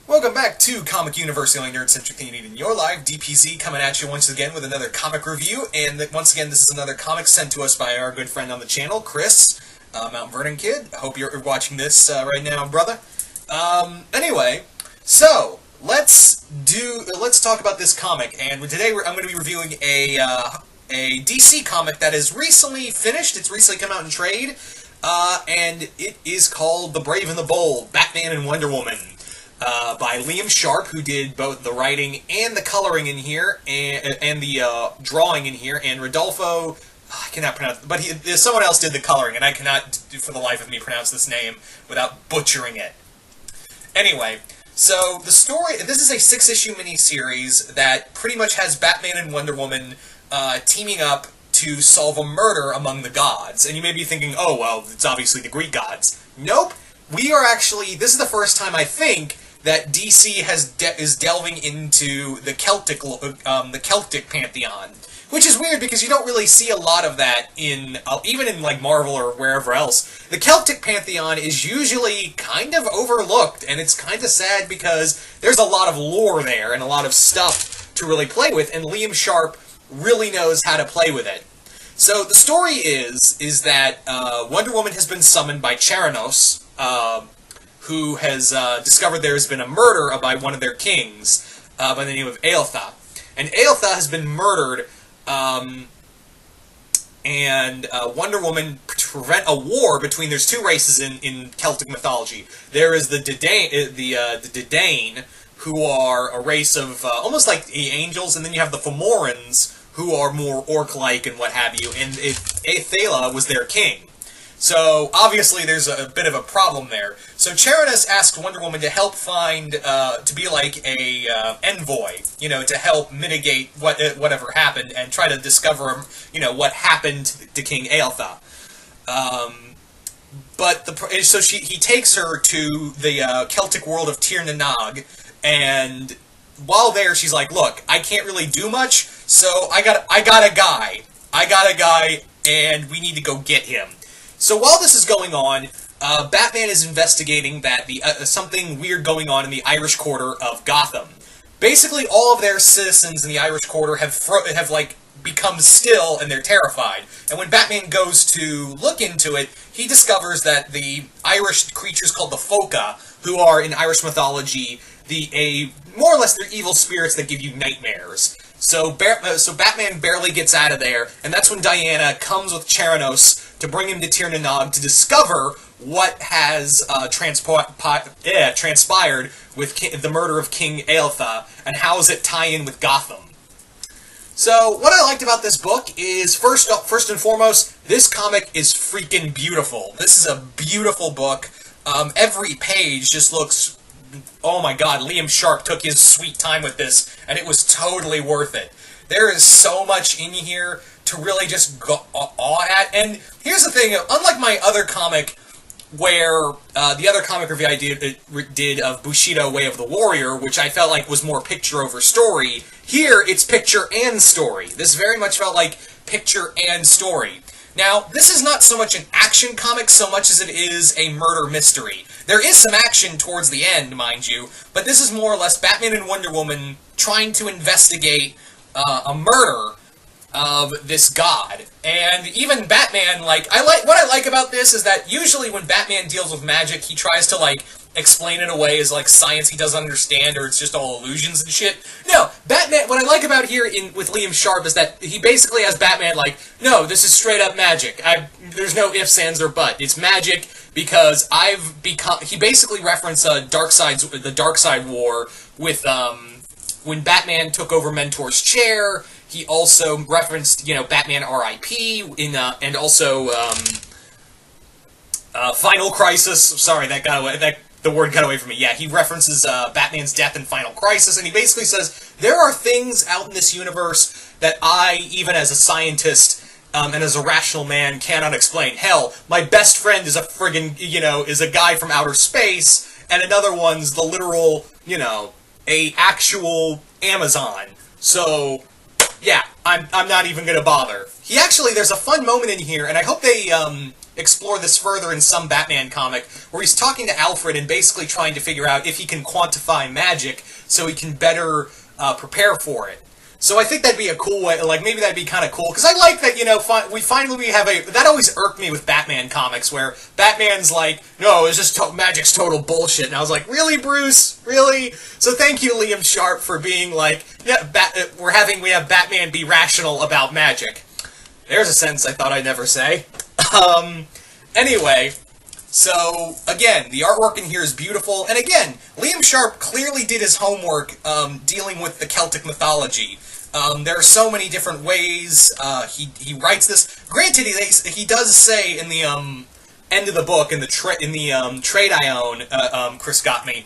Welcome back to Comic Universe, the only nerd-centric thing you need in your life. DPZ coming at you once again with another comic review, and once again this is another comic sent to us by our good friend on the channel, Chris, Mount Vernon Kid. I hope you're watching this right now, brother. Anyway, so let's talk about this comic, and today I'm going to be reviewing a DC comic that is recently finished. It's recently come out in trade, and it is called The Brave and the Bold: Batman and Wonder Woman. By Liam Sharp, who did both the writing and the coloring in here, and the drawing in here, and Rodolfo, I cannot pronounce, but someone else did the coloring, and I cannot, for the life of me, pronounce this name without butchering it. Anyway, so the story, this is a 6-issue miniseries that pretty much has Batman and Wonder Woman teaming up to solve a murder among the gods. And you may be thinking, oh, well, it's obviously the Greek gods. Nope. We are actually, this is the first time, I think, that DC is delving into the Celtic pantheon, which is weird because you don't really see a lot of that in even in like Marvel or wherever else. The Celtic pantheon is usually kind of overlooked, and it's kind of sad because there's a lot of lore there and a lot of stuff to really play with, and Liam Sharp really knows how to play with it. So the story is that Wonder Woman has been summoned by Charanos, who has discovered there has been a murder by one of their kings by the name of Eiltha. And Eiltha has been murdered, and Wonder Woman, to prevent a war between, there's two races in Celtic mythology. There is the Dadain, who are a race of almost like the angels, and then you have the Fomorans, who are more orc-like and what have you, and Aethela was their king. So, obviously, there's a bit of a problem there. So, Charanos asked Wonder Woman to help find, to be like a envoy, to help mitigate whatever happened and try to discover, what happened to King Eiltha. So he takes her to the Celtic world of Tir na Nog, and while there, she's like, look, I can't really do much, so I got a guy, and we need to go get him. So while this is going on, Batman is investigating that something weird going on in the Irish Quarter of Gotham. Basically, all of their citizens in the Irish Quarter have become still, and they're terrified. And when Batman goes to look into it, he discovers that the Irish creatures called the Foca, who are in Irish mythology more or less they're evil spirits that give you nightmares. So Batman barely gets out of there, and that's when Diana comes with Charanos to bring him to Tir na Nog to discover what has transpired with the murder of King Eiltha, and how does it tie in with Gotham. So, what I liked about this book is, first and foremost, this comic is freaking beautiful. This is a beautiful book. Every page just looks... Oh my god, Liam Sharp took his sweet time with this, and it was totally worth it. There is so much in here to really just go awe at, and here's the thing, unlike my other comic, where the other comic review I did of Bushido Way of the Warrior, which I felt like was more picture over story, here it's picture and story. This very much felt like picture and story. Now, this is not so much an action comic so much as it is a murder mystery. There is some action towards the end, mind you, but this is more or less Batman and Wonder Woman trying to investigate a murder of this god. And even Batman, what I like about this is that usually when Batman deals with magic, he tries to, explain it away as, science he doesn't understand, or it's just all illusions and shit. No, Batman, what I like about here with Liam Sharp is that he basically has Batman no, this is straight up magic. There's no ifs, ands, or buts. It's magic because he basically referenced the Darkseid War with, when Batman took over Mentor's chair. He also referenced, Batman R.I.P. and also, Final Crisis. Sorry, the word got away from me. Yeah, he references Batman's death in Final Crisis, and he basically says, there are things out in this universe that I, even as a scientist, and as a rational man, cannot explain. Hell, my best friend is a friggin', is a guy from outer space, and another one's the literal, a actual Amazon. So, yeah, I'm not even gonna bother. There's a fun moment in here, and I hope they explore this further in some Batman comic, where he's talking to Alfred and basically trying to figure out if he can quantify magic so he can better prepare for it. So I think that'd be a cool way, like, maybe that'd be kind of cool, because I like that, you know, we finally have that always irked me with Batman comics, where Batman's like, no, it's just magic's total bullshit, and I was like, really, Bruce? Really? So thank you, Liam Sharp, for being like, yeah, we have Batman be rational about magic. There's a sentence I thought I'd never say. Anyway, so, again, the artwork in here is beautiful, and again, Liam Sharp clearly did his homework dealing with the Celtic mythology. There are so many different ways he writes this. Granted, he does say in the end of the book, in the trade I own, Chris got me,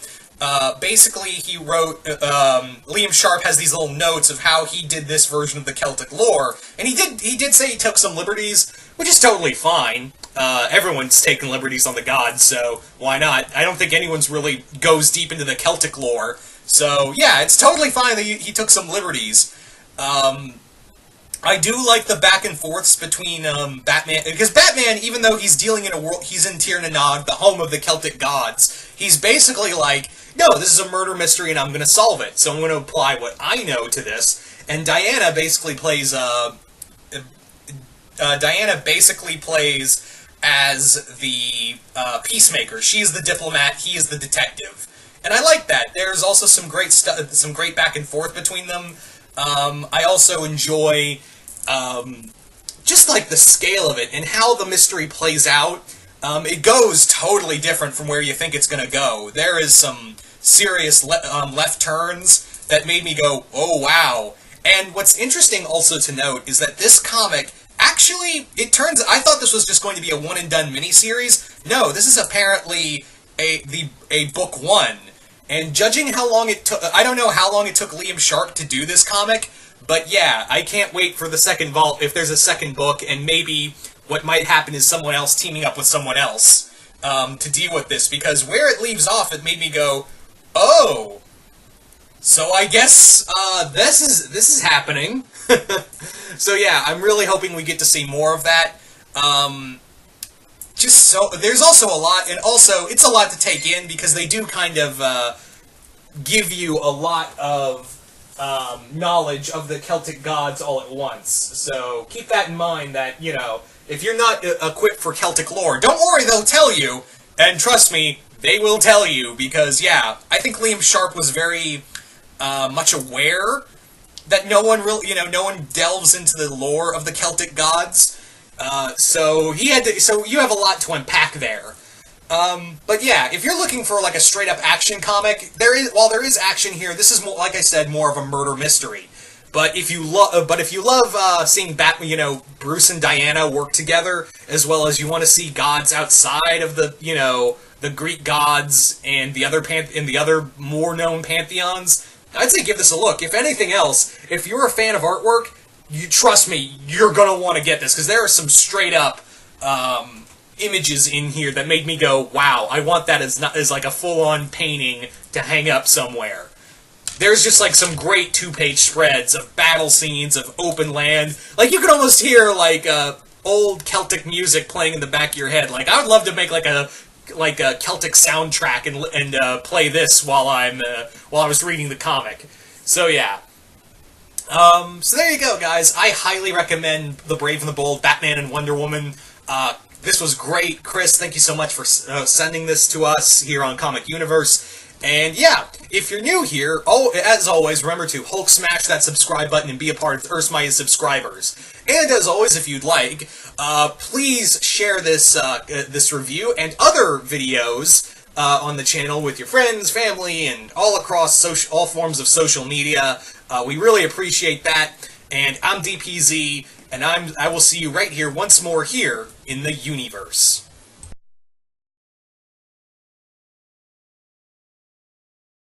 basically he wrote, Liam Sharp has these little notes of how he did this version of the Celtic lore, and he did say he took some liberties, which is totally fine. Everyone's taking liberties on the gods, so why not? I don't think anyone's really goes deep into the Celtic lore, so yeah, it's totally fine that he took some liberties. I do like the back and forths between Batman, because Batman, even though he's dealing in a world, he's in Tir na Nog, the home of the Celtic gods, he's basically like, no, this is a murder mystery and I'm going to solve it, so I'm going to apply what I know to this, and Diana basically plays as the peacemaker. She's the diplomat, he is the detective. And I like that. There's also some great some great back and forth between them. I also enjoy just like the scale of it and how the mystery plays out. It goes totally different from where you think it's going to go. There is some serious left turns that made me go, oh wow. And what's interesting also to note is that this comic, actually, I thought this was just going to be a one-and-done miniseries. No, this is apparently a book one. And judging how long it took, I don't know how long it took Liam Sharp to do this comic, but yeah, I can't wait for the second vault, if there's a second book, and maybe what might happen is someone else teaming up with someone else to deal with this, because where it leaves off, it made me go, oh, so I guess this is happening. So yeah, I'm really hoping we get to see more of that. There's also a lot, and also it's a lot to take in, because they do kind of give you a lot of knowledge of the Celtic gods all at once. So keep that in mind, that, you know, if you're not equipped for Celtic lore, don't worry, they'll tell you, and trust me, they will tell you, because yeah, I think Liam Sharp was very much aware that no one delves into the lore of the Celtic gods. So you have a lot to unpack there. But yeah, if you're looking for like a straight up action comic, while there is action here, this is more, like I said, more of a murder mystery. But if you love seeing Batman, Bruce and Diana work together, as well as you want to see gods outside of the, the Greek gods and the other more known pantheons, I'd say give this a look. If anything else, if you're a fan of artwork, trust me, you're gonna want to get this, because there are some straight up images in here that made me go, wow, I want that as like a full-on painting to hang up somewhere. There's just like some great two-page spreads of battle scenes, of open land. Like, you could almost hear like old Celtic music playing in the back of your head. Like, I would love to make like a Celtic soundtrack and play this while I was reading the comic. So yeah. So there you go, guys. I highly recommend The Brave and the Bold, Batman and Wonder Woman. This was great. Chris, thank you so much for sending this to us here on Comic Universe. And yeah, if you're new here, as always, remember to Hulk smash that subscribe button and be a part of Earth's Mightiest Subscribers. And as always, if you'd like, please share this review and other videos on the channel with your friends, family, and all across all forms of social media. We really appreciate that. And I'm DPZ, and I will see you right here once more here in the YOUniverse.